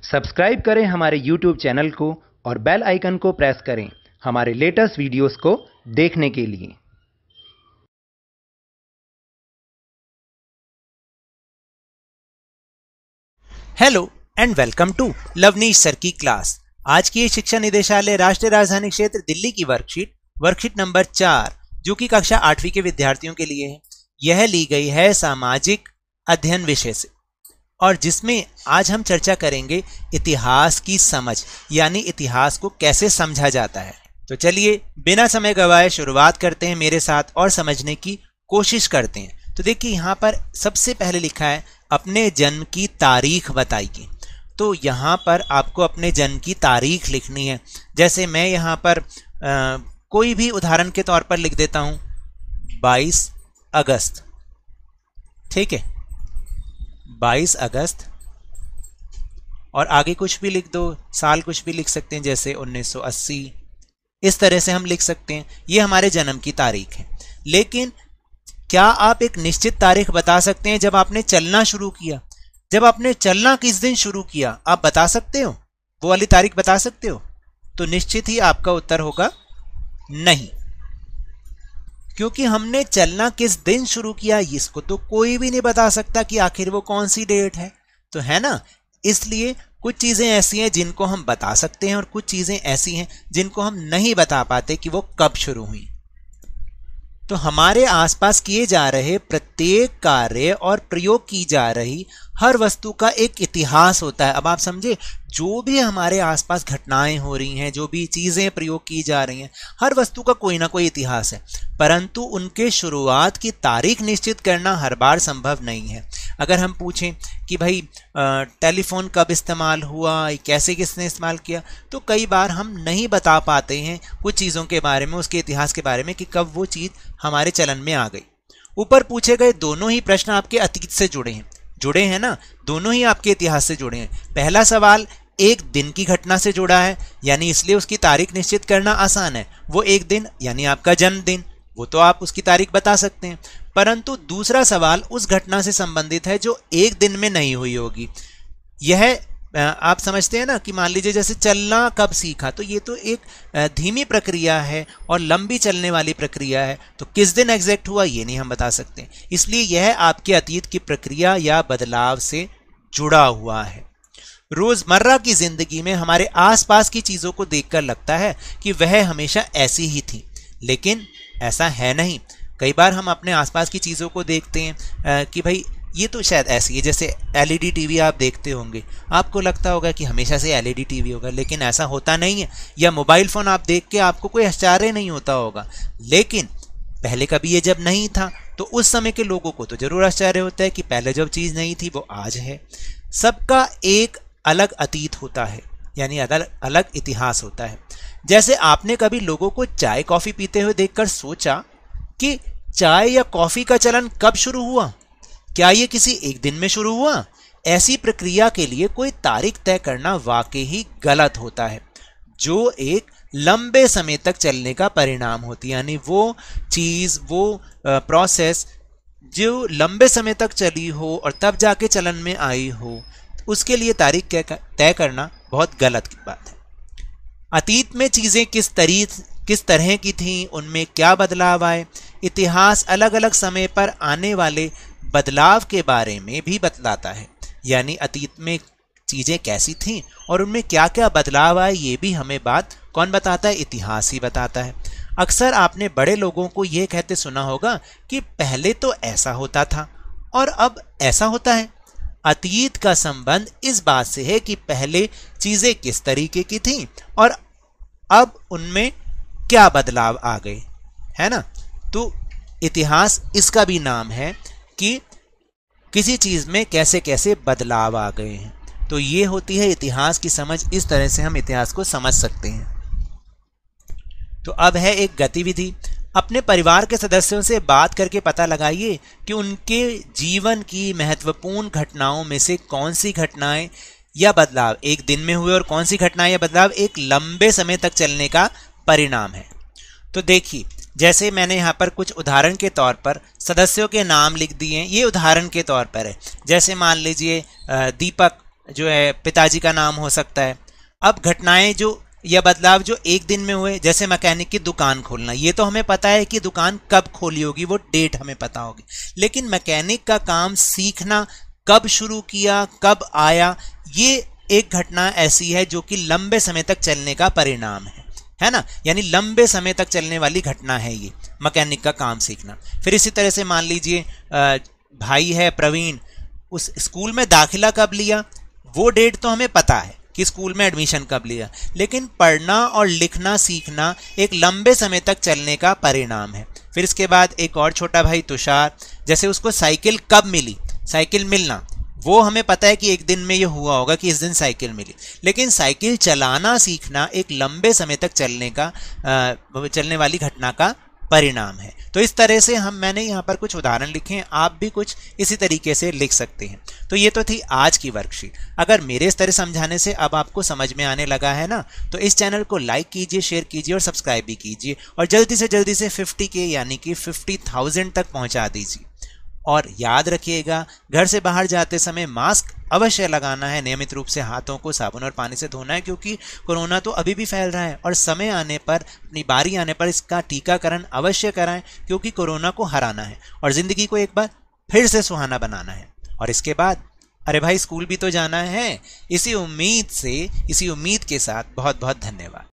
Subscribe करें हमारे YouTube channel को और बेल आइकन को प्रेस करें हमारे लेटेस्ट वीडियोस को देखने के लिए। Hello and welcome to Lavneesh sir की क्लास। आज की शिक्षा निदेशालय राष्ट्रीय राजधानी क्षेत्र दिल्ली की वर्कशीट नंबर 4 जो कि कक्षा 8वीं के विद्यार्थियों के लिए है, यह ली गई है सामाजिक अध्ययन विषय से और जिसमें आज हम चर्चा करेंगे इतिहास की समझ, यानी इतिहास को कैसे समझा जाता है। तो चलिए बिना समय गवाए शुरुआत करते हैं मेरे साथ और समझने की कोशिश करते हैं। तो देखिए यहाँ पर सबसे पहले लिखा है अपने जन्म की तारीख बताइए। तो यहाँ पर आपको अपने जन्म की तारीख लिखनी है। जैसे मैं यहाँ पर कोई भी उदाहरण के तौर पर लिख देता हूँ 22 अगस्त, ठीक है, 22 अगस्त, और आगे कुछ भी लिख दो, साल कुछ भी लिख सकते हैं, जैसे 1980। इस तरह से हम लिख सकते हैं, ये हमारे जन्म की तारीख है। लेकिन क्या आप एक निश्चित तारीख बता सकते हैं जब आपने चलना शुरू किया? जब आपने चलना किस दिन शुरू किया आप बता सकते हो? वो वाली तारीख बता सकते हो? तो निश्चित ही आपका उत्तर होगा नहीं, क्योंकि हमने चलना किस दिन शुरू किया इसको तो कोई भी नहीं बता सकता कि आखिर वो कौन सी डेट है, तो है ना। इसलिए कुछ चीजें ऐसी हैं जिनको हम बता सकते हैं और कुछ चीजें ऐसी हैं जिनको हम नहीं बता पाते कि वो कब शुरू हुई। तो हमारे आसपास किए जा रहे प्रत्येक कार्य और प्रयोग की जा रही हर वस्तु का एक इतिहास होता है। अब आप समझे, जो भी हमारे आसपास घटनाएं हो रही हैं, जो भी चीजें प्रयोग की जा रही हैं, हर वस्तु का कोई ना कोई इतिहास है, परंतु उनके शुरुआत की तारीख निश्चित करना हर बार संभव नहीं है। अगर हम पूछें कि भाई टेलीफोन कब इस्तेमाल हुआ, कैसे किसने इस्तेमाल किया, तो कई बार हम नहीं बता पाते हैं कुछ चीज़ों के बारे में, उसके इतिहास के बारे में कि कब वो चीज़ हमारे चलन में आ गई। ऊपर पूछे गए दोनों ही प्रश्न आपके अतीत से जुड़े हैं ना, दोनों ही आपके इतिहास से जुड़े हैं। पहला सवाल एक दिन की घटना से जुड़ा है, यानी इसलिए उसकी तारीख निश्चित करना आसान है। वो एक दिन यानी आपका जन्मदिन, वो तो आप उसकी तारीख बता सकते हैं। परंतु दूसरा सवाल उस घटना से संबंधित है जो एक दिन में नहीं हुई होगी। यह आप समझते हैं ना कि मान लीजिए जैसे चलना कब सीखा, तो ये तो एक धीमी प्रक्रिया है और लंबी चलने वाली प्रक्रिया है, तो किस दिन एग्जैक्ट हुआ ये नहीं हम बता सकते। इसलिए यह आपके अतीत की प्रक्रिया या बदलाव से जुड़ा हुआ है। रोजमर्रा की जिंदगी में हमारे आसपास की चीजों को देखकर लगता है कि वह हमेशा ऐसी ही थी, लेकिन ऐसा है नहीं। कई बार हम अपने आसपास की चीज़ों को देखते हैं कि भाई ये तो शायद ऐसी है। जैसे एलईडी टीवी आप देखते होंगे, आपको लगता होगा कि हमेशा से एलईडी टीवी होगा, लेकिन ऐसा होता नहीं है। या मोबाइल फ़ोन आप देख के आपको कोई आश्चर्य नहीं होता होगा, लेकिन पहले कभी ये जब नहीं था तो उस समय के लोगों को तो जरूर आश्चर्य होता है कि पहले जब चीज़ नहीं थी वो आज है। सबका एक अलग अतीत होता है, यानी अलग इतिहास होता है। जैसे आपने कभी लोगों को चाय कॉफ़ी पीते हुए देखकर सोचा कि चाय या कॉफ़ी का चलन कब शुरू हुआ? क्या ये किसी एक दिन में शुरू हुआ? ऐसी प्रक्रिया के लिए कोई तारीख तय करना वाकई ही गलत होता है, जो एक लंबे समय तक चलने का परिणाम होती है। यानी वो चीज़, वो प्रोसेस जो लंबे समय तक चली हो और तब जाके चलन में आई हो, उसके लिए तारीख तय करना बहुत गलत बात है। अतीत में चीज़ें किस तरह की थीं, उनमें क्या बदलाव आए, इतिहास अलग अलग समय पर आने वाले बदलाव के बारे में भी बतलाता है। यानी अतीत में चीज़ें कैसी थीं और उनमें क्या क्या बदलाव आए, ये भी हमें बात कौन बताता है? इतिहास ही बताता है। अक्सर आपने बड़े लोगों को ये कहते सुना होगा कि पहले तो ऐसा होता था और अब ऐसा होता है। अतीत का संबंध इस बात से है कि पहले चीज़ें किस तरीके की थीं और अब उनमें क्या बदलाव आ गए, है ना। तो इतिहास इसका भी नाम है कि किसी चीज़ में कैसे कैसे बदलाव आ गए हैं। तो ये होती है इतिहास की समझ, इस तरह से हम इतिहास को समझ सकते हैं। तो अब है एक गतिविधि। अपने परिवार के सदस्यों से बात करके पता लगाइए कि उनके जीवन की महत्वपूर्ण घटनाओं में से कौन सी घटनाएं या बदलाव एक दिन में हुए और कौन सी घटनाएं या बदलाव एक लंबे समय तक चलने का परिणाम है। तो देखिए, जैसे मैंने यहाँ पर कुछ उदाहरण के तौर पर सदस्यों के नाम लिख दिए हैं, ये उदाहरण के तौर पर है। जैसे मान लीजिए दीपक जो है पिताजी का नाम हो सकता है। अब घटनाएं जो या बदलाव जो एक दिन में हुए, जैसे मैकेनिक की दुकान खोलना, ये तो हमें पता है कि दुकान कब खोली होगी, वो डेट हमें पता होगी। लेकिन मैकेनिक का काम सीखना कब शुरू किया, कब आया, ये एक घटना ऐसी है जो कि लंबे समय तक चलने का परिणाम है ना, यानी लंबे समय तक चलने वाली घटना है ये मैकेनिक का काम सीखना। फिर इसी तरह से मान लीजिए भाई है प्रवीण, उस स्कूल में दाखिला कब लिया, वो डेट तो हमें पता है कि स्कूल में एडमिशन कब लिया, लेकिन पढ़ना और लिखना सीखना एक लंबे समय तक चलने का परिणाम है। फिर इसके बाद एक और छोटा भाई तुषार, जैसे उसको साइकिल कब मिली, साइकिल मिलना वो हमें पता है कि एक दिन में ये हुआ होगा कि इस दिन साइकिल मिली, लेकिन साइकिल चलाना सीखना एक लंबे समय तक चलने वाली घटना का परिणाम है। तो इस तरह से मैंने यहाँ पर कुछ उदाहरण लिखे हैं, आप भी कुछ इसी तरीके से लिख सकते हैं। तो ये तो थी आज की वर्कशीट। अगर मेरे इस तरह समझाने से अब आपको समझ में आने लगा है ना, तो इस चैनल को लाइक कीजिए, शेयर कीजिए और सब्सक्राइब भी कीजिए, और जल्दी से 50K यानी कि 50,000 तक पहुंचा दीजिए। और याद रखिएगा, घर से बाहर जाते समय मास्क अवश्य लगाना है, नियमित रूप से हाथों को साबुन और पानी से धोना है, क्योंकि कोरोना तो अभी भी फैल रहा है, और समय आने पर, अपनी बारी आने पर इसका टीकाकरण अवश्य कराएं, क्योंकि कोरोना को हराना है और जिंदगी को एक बार फिर से सुहाना बनाना है। और इसके बाद अरे भाई स्कूल भी तो जाना है। इसी उम्मीद के साथ बहुत बहुत धन्यवाद।